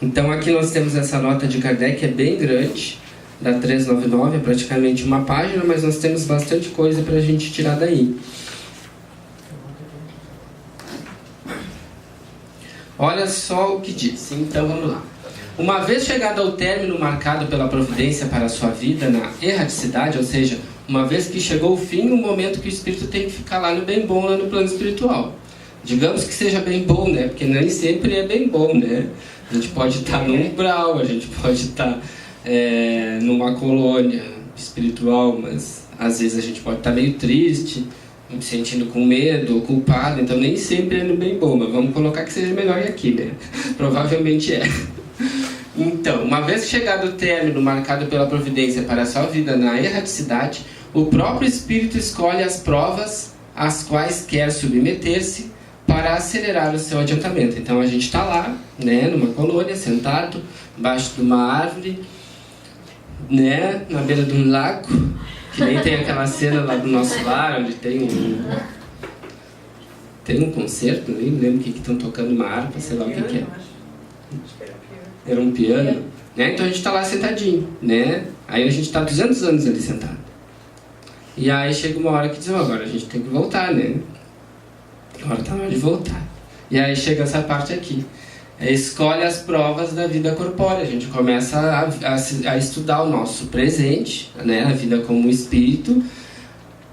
Então aqui nós temos essa nota de Kardec, é bem grande, da 399, é praticamente uma página, mas nós temos bastante coisa para a gente tirar daí. Olha só o que diz, então vamos lá. Uma vez chegado ao término marcado pela providência para a sua vida na erraticidade, ou seja, uma vez que chegou o fim, o momento que o espírito tem que ficar lá no bem bom, lá no plano espiritual. Digamos que seja bem bom, né? Porque nem sempre é bem bom, né? A gente pode estar num umbral, a gente pode estar numa colônia espiritual, mas às vezes a gente pode estar meio triste, se sentindo com medo ou culpado, então nem sempre é no bem bom, mas vamos colocar que seja melhor aqui, né? Provavelmente é. Então, uma vez chegado o término marcado pela providência para a sua vida na erraticidade, o próprio espírito escolhe as provas às quais quer submeter-se para acelerar o seu adiantamento. Então a gente está lá, né, numa colônia, sentado, embaixo de uma árvore, né, na beira de um lago, que nem tem aquela cena lá do nosso lar, onde tem um concerto, nem lembro o que estão tocando, uma harpa, sei lá o que é. Era um piano, né? Então a gente está lá sentadinho, né? Aí a gente está 200 anos ali sentado. E aí chega uma hora que diz, agora a gente tem que voltar, né? Agora está na hora de voltar. E aí chega essa parte aqui. Escolhe as provas da vida corpórea. A gente começa a estudar o nosso presente, né? A vida como espírito,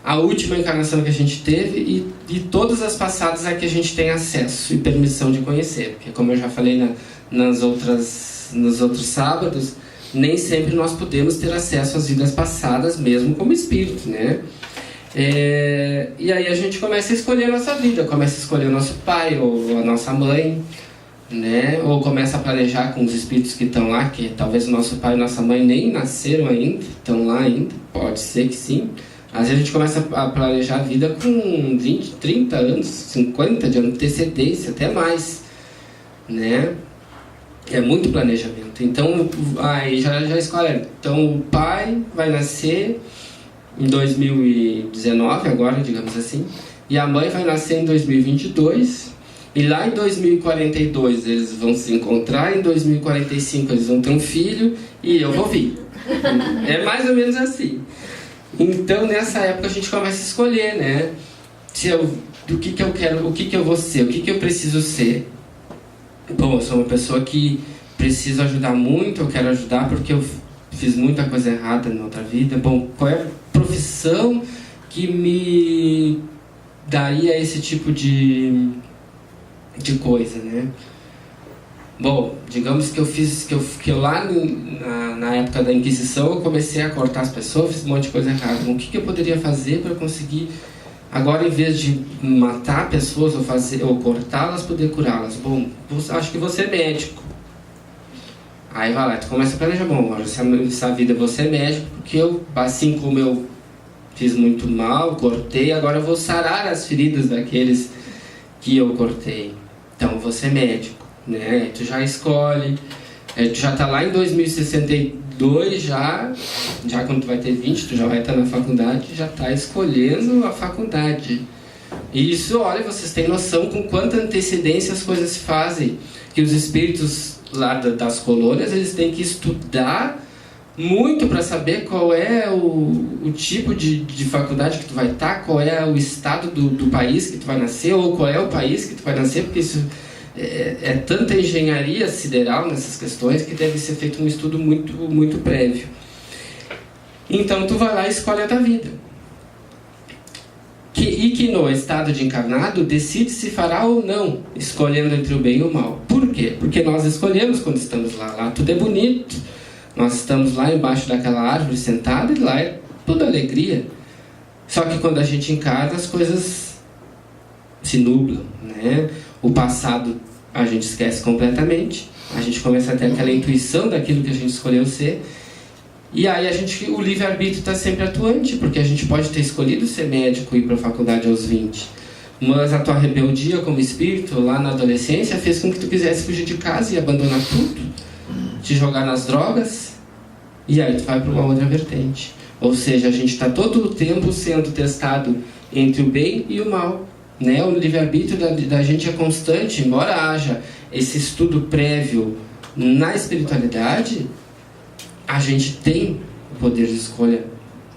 a última encarnação que a gente teve e todas as passadas a que a gente tem acesso e permissão de conhecer. Porque como eu já falei nos outros sábados, nem sempre nós podemos ter acesso às vidas passadas, mesmo como espírito, né? E aí a gente começa a escolher a nossa vida, começa a escolher o nosso pai ou a nossa mãe, né? Ou começa a planejar com os espíritos que estão lá, que talvez o nosso pai e nossa mãe nem nasceram ainda, estão lá ainda, pode ser que sim. Às vezes a gente começa a planejar a vida com 20, 30 anos, 50 de antecedência, até mais, né? É muito planejamento. Então, aí já escolhe. Então, o pai vai nascer em 2019, agora, digamos assim, e a mãe vai nascer em 2022, e lá em 2042 eles vão se encontrar, em 2045 eles vão ter um filho, e eu vou vir. É mais ou menos assim. Então, nessa época, a gente começa a escolher, né? Do que eu quero, o que eu vou ser, o que eu preciso ser. Bom, eu sou uma pessoa que preciso ajudar muito, eu quero ajudar porque eu fiz muita coisa errada na outra vida. Bom, qual é a profissão que me daria esse tipo de coisa, né? Bom, digamos que eu lá na época da Inquisição eu comecei a cortar as pessoas, fiz um monte de coisa errada. Bom, o que eu poderia fazer para conseguir agora, em vez de matar pessoas ou cortá-las, poder curá-las? Bom, acho que você é médico. Aí vai lá, tu começa a planejar, bom, agora essa vida você é médico, porque assim como eu fiz muito mal, cortei, agora eu vou sarar as feridas daqueles que eu cortei. Então, você é médico, né? Tu já escolhe, tu já tá lá em 2062, já quando tu vai ter 20, tu já vai estar na faculdade, já tá escolhendo a faculdade. E isso, olha, vocês têm noção com quanta antecedência as coisas se fazem, que os espíritos lá das colônias, eles têm que estudar muito para saber qual é o tipo de faculdade que tu vai estar, qual é o estado do país que tu vai nascer, ou qual é o país que tu vai nascer, porque isso é tanta engenharia sideral nessas questões que deve ser feito um estudo muito, muito prévio. Então tu vai lá e escolhe a tua vida. E que no estado de encarnado decide se fará ou não, escolhendo entre o bem e o mal. Por quê? Porque nós escolhemos quando estamos lá. Lá tudo é bonito. Nós estamos lá embaixo daquela árvore sentada e lá é tudo alegria. Só que quando a gente encarna, as coisas se nublam, né? O passado a gente esquece completamente. A gente começa a ter aquela intuição daquilo que a gente escolheu ser. E aí o livre-arbítrio está sempre atuante, porque a gente pode ter escolhido ser médico e ir para a faculdade aos 20. Mas a tua rebeldia como espírito, lá na adolescência, fez com que tu quisesse fugir de casa e abandonar tudo, te jogar nas drogas, e aí tu vai para uma outra vertente. Ou seja, a gente está todo o tempo sendo testado entre o bem e o mal. né? O livre-arbítrio da gente é constante, embora haja esse estudo prévio na espiritualidade, a gente tem o poder de escolha,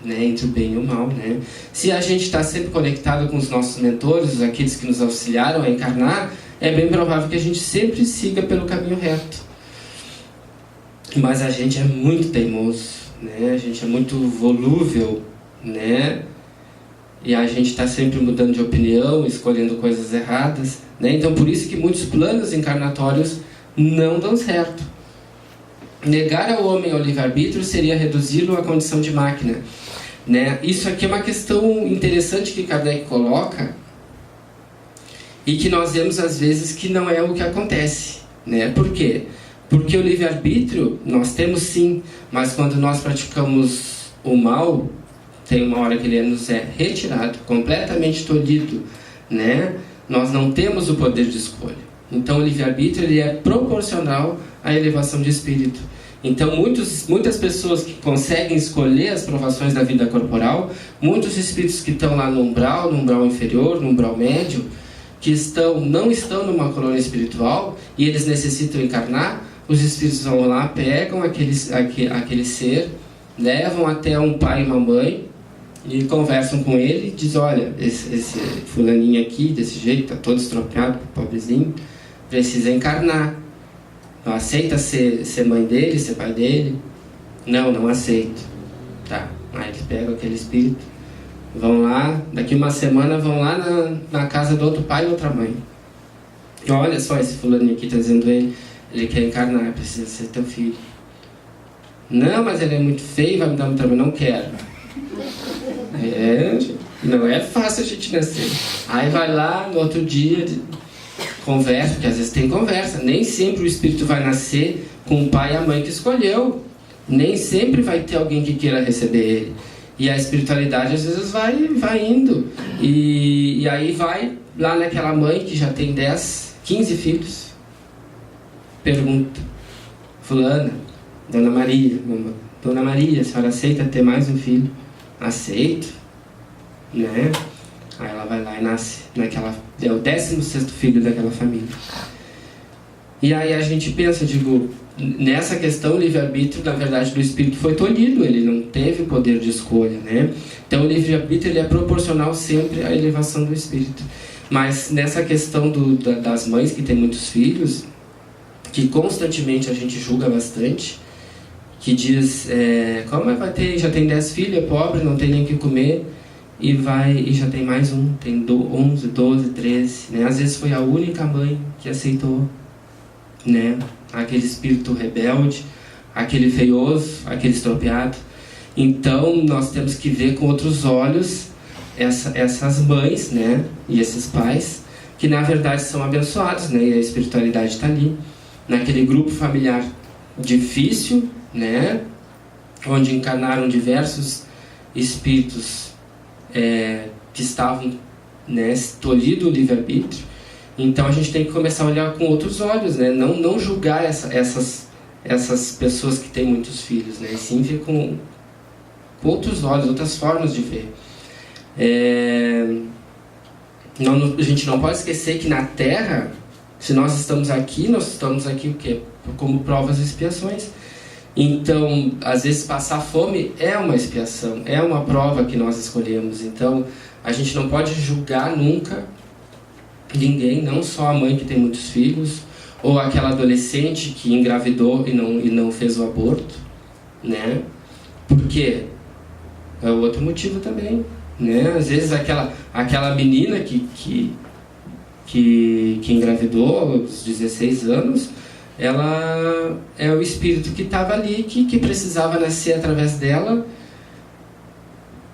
né, entre o bem e o mal, né? Se a gente está sempre conectado com os nossos mentores, aqueles que nos auxiliaram a encarnar, é bem provável que a gente sempre siga pelo caminho reto. Mas a gente é muito teimoso, né? A gente é muito volúvel, né? E a gente está sempre mudando de opinião, escolhendo coisas erradas, né? Então por isso que muitos planos encarnatórios não dão certo. Negar ao homem o livre-arbítrio seria reduzi-lo à condição de máquina, né? Isso aqui é uma questão interessante que Kardec coloca e que nós vemos às vezes que não é o que acontece, né? Por quê? Porque o livre-arbítrio nós temos sim, mas quando nós praticamos o mal, tem uma hora que ele nos é retirado, completamente tolhido, né? Nós não temos o poder de escolha. Então o livre-arbítrio ele é proporcional à elevação de espírito. Então muitas pessoas que conseguem escolher as provações da vida corporal, muitos espíritos que estão lá no umbral inferior, no umbral médio, que não estão numa colônia espiritual e eles necessitam encarnar, os espíritos vão lá, pegam aquele ser, levam até um pai e uma mãe e conversam com ele, diz: olha, esse fulaninho aqui, desse jeito, está todo estropiado, pobrezinho, precisa encarnar. Não aceita ser mãe dele, ser pai dele? Não aceito. Tá, aí eles pegam aquele espírito, vão lá, daqui uma semana vão lá na casa do outro pai e outra mãe. E olha só, esse fulaninho aqui está dizendo ele quer encarnar, precisa ser teu filho. Não, mas ele é muito feio, vai me dar muito trabalho. Não quero. Não é fácil a gente nascer. Aí vai lá, no outro dia, conversa, porque às vezes tem conversa. Nem sempre o espírito vai nascer com o pai e a mãe que escolheu. Nem sempre vai ter alguém que queira receber ele. E a espiritualidade às vezes vai indo. E aí vai lá naquela mãe que já tem 10, 15 filhos. Pergunta: fulana, Dona Maria, a senhora aceita ter mais um filho? Aceito, né? Aí ela vai lá e nasce é o 16º filho daquela família. E aí a gente pensa, nessa questão o livre-arbítrio, na verdade, do espírito foi tolhido, ele não teve o poder de escolha, né? Então o livre-arbítrio ele é proporcional sempre à elevação do espírito. Mas nessa questão das mães que têm muitos filhos, que constantemente a gente julga bastante, que diz, como vai ter, já tem 10 filhos, é pobre, não tem nem o que comer, e já tem mais um, tem 11, 12, 13, né? Às vezes foi a única mãe que aceitou, né? Aquele espírito rebelde, aquele feioso, aquele estropiado. Então nós temos que ver com outros olhos essas mães, né? E esses pais, que na verdade são abençoados, né? E a espiritualidade está ali, naquele grupo familiar difícil, né? Onde encarnaram diversos espíritos que estavam, né, tolhido o livre-arbítrio. Então a gente tem que começar a olhar com outros olhos, né? Não julgar essas pessoas que têm muitos filhos, né? E sim ver com outros olhos, outras formas de ver. A gente não pode esquecer que na Terra, se nós estamos aqui o quê? Como provas e expiações. Então, às vezes passar fome é uma expiação, é uma prova que nós escolhemos. Então, a gente não pode julgar nunca ninguém, não só a mãe que tem muitos filhos, ou aquela adolescente que engravidou e não fez o aborto, né? Por quê? É outro motivo também, né? Às vezes aquela menina que engravidou aos 16 anos, ela é o espírito que estava ali, que precisava nascer através dela,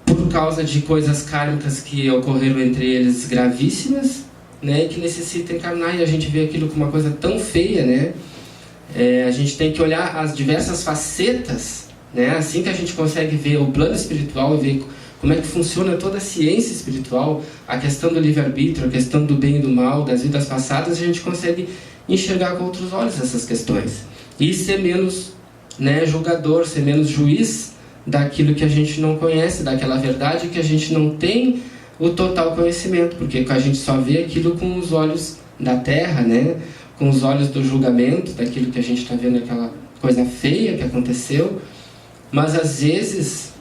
por causa de coisas kármicas que ocorreram entre eles gravíssimas, né, que necessita encarnar, e a gente vê aquilo como uma coisa tão feia, né? A gente tem que olhar as diversas facetas, né? Assim que a gente consegue ver o plano espiritual e ver como é que funciona toda a ciência espiritual, a questão do livre-arbítrio, a questão do bem e do mal, das vidas passadas, a gente consegue enxergar com outros olhos essas questões e ser menos, né, julgador, ser menos juiz daquilo que a gente não conhece, daquela verdade que a gente não tem o total conhecimento, porque a gente só vê aquilo com os olhos da terra, né? Com os olhos do julgamento, daquilo que a gente está vendo, aquela coisa feia que aconteceu, mas às vezes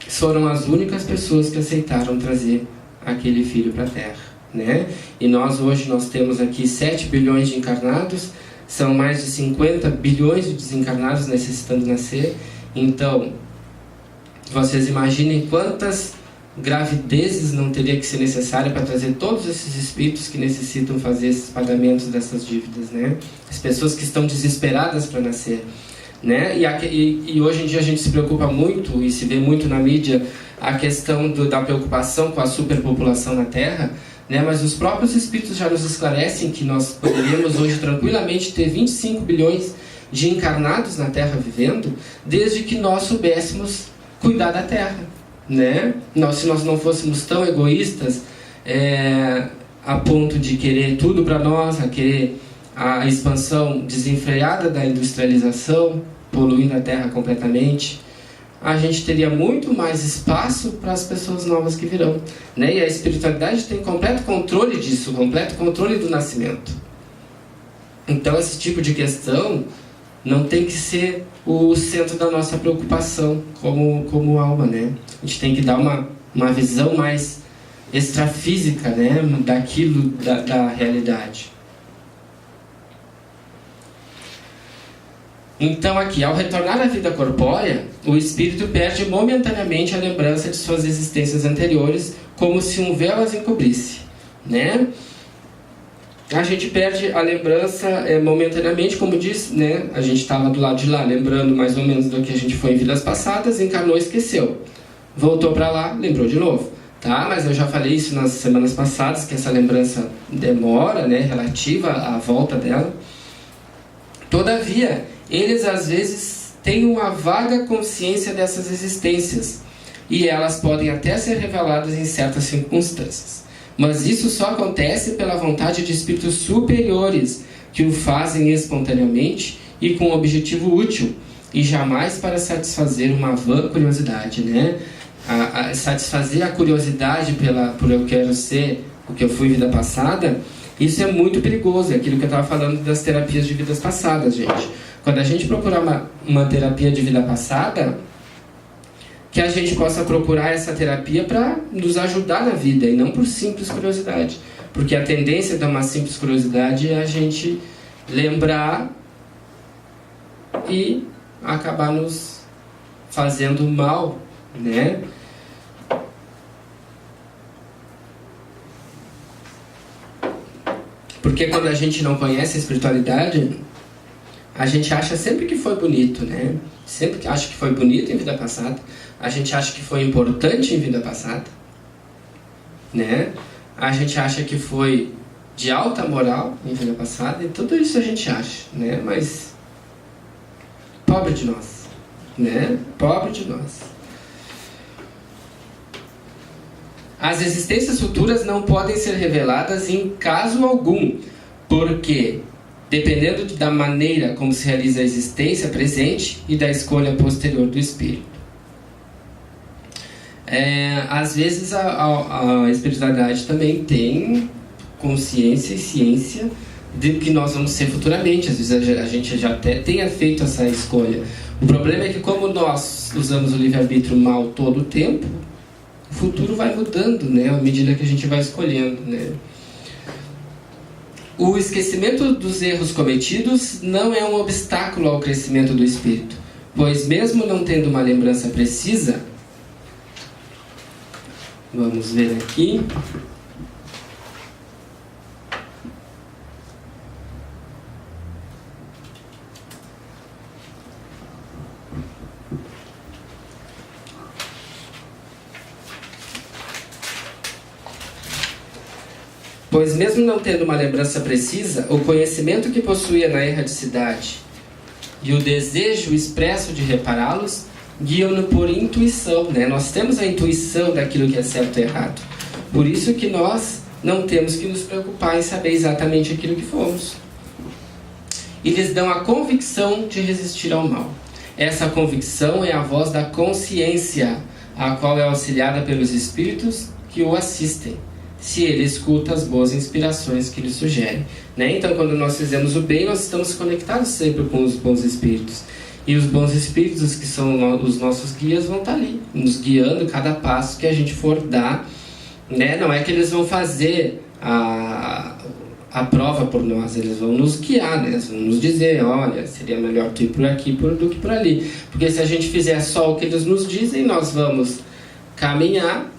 foram as únicas pessoas que aceitaram trazer aquele filho para a terra, né? E hoje nós temos aqui 7 bilhões de encarnados, são mais de 50 bilhões de desencarnados necessitando nascer. Então, vocês imaginem quantas gravidezes não teria que ser necessária para trazer todos esses espíritos que necessitam fazer esses pagamentos dessas dívidas, né? As pessoas que estão desesperadas para nascer, né? E hoje em dia a gente se preocupa muito, e se vê muito na mídia, a questão da preocupação com a superpopulação na Terra, né? Mas os próprios espíritos já nos esclarecem que nós poderíamos hoje tranquilamente ter 25 bilhões de encarnados na Terra vivendo, desde que nós soubéssemos cuidar da Terra, né? Se nós não fôssemos tão egoístas a ponto de querer tudo para nós, a querer a expansão desenfreada da industrialização, poluindo a Terra completamente, a gente teria muito mais espaço para as pessoas novas que virão, né? E a espiritualidade tem completo controle disso, completo controle do nascimento. Então esse tipo de questão não tem que ser o centro da nossa preocupação como alma, né? A gente tem que dar uma visão mais extrafísica, né? Daquilo, da realidade. Então aqui, ao retornar à vida corpórea, o espírito perde momentaneamente a lembrança de suas existências anteriores, como se um véu as encobrisse, né? A gente perde a lembrança momentaneamente, como diz, né? A gente estava do lado de lá, lembrando mais ou menos do que a gente foi em vidas passadas, encarnou e esqueceu. Voltou para lá, lembrou de novo, tá? Mas eu já falei isso nas semanas passadas, que essa lembrança demora, né? Relativa à volta dela. Todavia, eles às vezes têm uma vaga consciência dessas existências, e elas podem até ser reveladas em certas circunstâncias. Mas isso só acontece pela vontade de espíritos superiores, que o fazem espontaneamente e com um objetivo útil, e jamais para satisfazer uma vã curiosidade, né? Satisfazer a curiosidade por eu quero ser o que eu fui vida passada, isso é muito perigoso. É aquilo que eu estava falando das terapias de vidas passadas, gente. Quando a gente procurar uma terapia de vida passada, que a gente possa procurar essa terapia para nos ajudar na vida, e não por simples curiosidade. Porque a tendência de uma simples curiosidade é a gente lembrar e acabar nos fazendo mal, né? Porque quando a gente não conhece a espiritualidade, a gente acha sempre que foi bonito, né? Sempre acha que foi bonito em vida passada. A gente acha que foi importante em vida passada, né? A gente acha que foi de alta moral em vida passada, e tudo isso a gente acha, né? Mas pobre de nós, né? Pobre de nós. As existências futuras não podem ser reveladas em caso algum, porque dependendo da maneira como se realiza a existência presente e da escolha posterior do espírito. Às vezes a espiritualidade também tem consciência e ciência de que nós vamos ser futuramente. Às vezes a gente já até tenha feito essa escolha. O problema é que, como nós usamos o livre-arbítrio mal todo o tempo, o futuro vai mudando, né, à medida que a gente vai escolhendo, né? O esquecimento dos erros cometidos não é um obstáculo ao crescimento do espírito, pois mesmo não tendo uma lembrança precisa, vamos ver aqui, pois mesmo não tendo uma lembrança precisa, o conhecimento que possuía na erradicidade e o desejo expresso de repará-los guiam-no por intuição, né? Nós temos a intuição daquilo que é certo e errado. Por isso que nós não temos que nos preocupar em saber exatamente aquilo que fomos. E lhes dão a convicção de resistir ao mal. Essa convicção é a voz da consciência, a qual é auxiliada pelos espíritos que o assistem, se ele escuta as boas inspirações que lhe sugerem, né? Então, quando nós fizemos o bem, nós estamos conectados sempre com os bons espíritos. E os bons espíritos, que são os nossos guias, vão estar ali, nos guiando cada passo que a gente for dar, né? Não é que eles vão fazer a prova por nós, eles vão nos guiar, né? Eles vão nos dizer, olha, seria melhor tu ir por aqui do que por ali. Porque se a gente fizer só o que eles nos dizem, nós vamos caminhar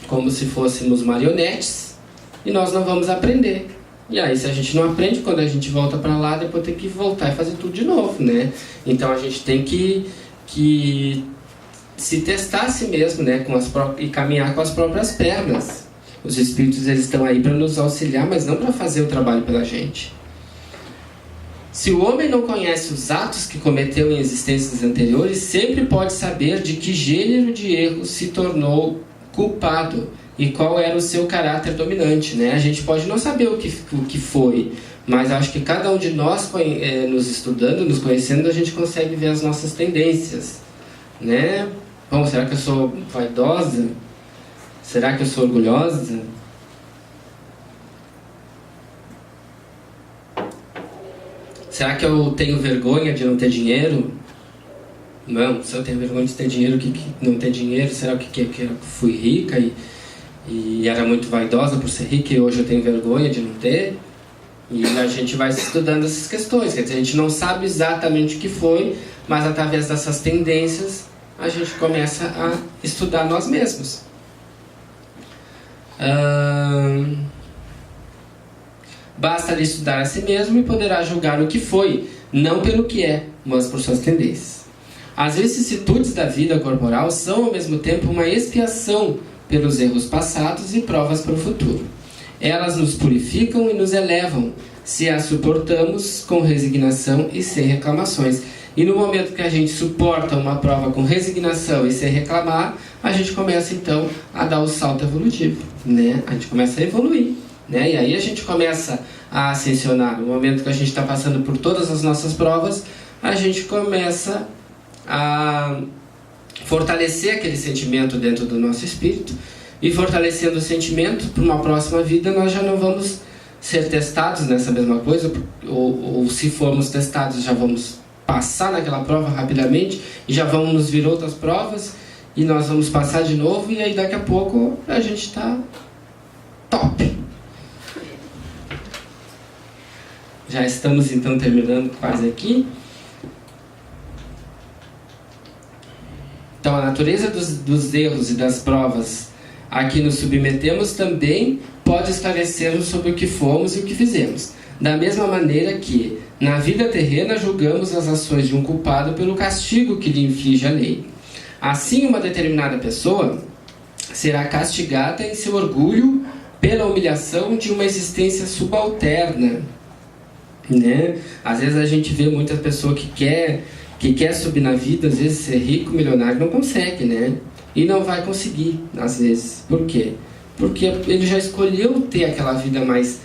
como se fôssemos marionetes e nós não vamos aprender. E aí, se a gente não aprende, quando a gente volta para lá, depois tem que voltar e fazer tudo de novo, né? Então a gente tem que se testar a si mesmo, né? E caminhar com as próprias pernas. Os espíritos, eles estão aí para nos auxiliar, mas não para fazer o trabalho pela gente. Se o homem não conhece os atos que cometeu em existências anteriores, sempre pode saber de que gênero de erro se tornou culpado e qual era o seu caráter dominante, né? A gente pode não saber o que foi, mas acho que cada um de nós, nos estudando, nos conhecendo, a gente consegue ver as nossas tendências, né? Bom, será que eu sou vaidosa? Será que eu sou orgulhosa? Será que eu tenho vergonha de não ter dinheiro? Não, se eu tenho vergonha de ter dinheiro, que não ter dinheiro, será que eu fui rica e era muito vaidosa por ser rica e hoje eu tenho vergonha de não ter? E a gente vai estudando essas questões, quer dizer, a gente não sabe exatamente o que foi, mas através dessas tendências a gente começa a estudar nós mesmos. Basta-lhe estudar a si mesmo e poderá julgar o que foi, não pelo que é, mas por suas tendências. As vicissitudes da vida corporal são ao mesmo tempo uma expiação pelos erros passados e provas para o futuro. Elas nos purificam e nos elevam, se as suportamos com resignação e sem reclamações. E no momento que a gente suporta uma prova com resignação e sem reclamar, a gente começa então a dar o salto evolutivo, né? A gente começa a evoluir, né? E aí a gente começa a ascensionar. No momento que a gente está passando por todas as nossas provas, a gente começa a fortalecer aquele sentimento dentro do nosso espírito, e fortalecendo o sentimento para uma próxima vida nós já não vamos ser testados nessa mesma coisa, ou se formos testados já vamos passar naquela prova rapidamente e já vão nos vir outras provas e nós vamos passar de novo, e aí daqui a pouco a gente está top. Já estamos então terminando quase aqui. Então, a natureza dos erros e das provas a que nos submetemos também pode esclarecer-nos sobre o que fomos e o que fizemos. Da mesma maneira que, na vida terrena, julgamos as ações de um culpado pelo castigo que lhe inflige a lei. Assim, uma determinada pessoa será castigada em seu orgulho pela humilhação de uma existência subalterna, né? Às vezes a gente vê muita pessoa que quer subir na vida, às vezes ser rico, milionário, não consegue, né? E não vai conseguir, às vezes. Por quê? Porque ele já escolheu ter aquela vida mais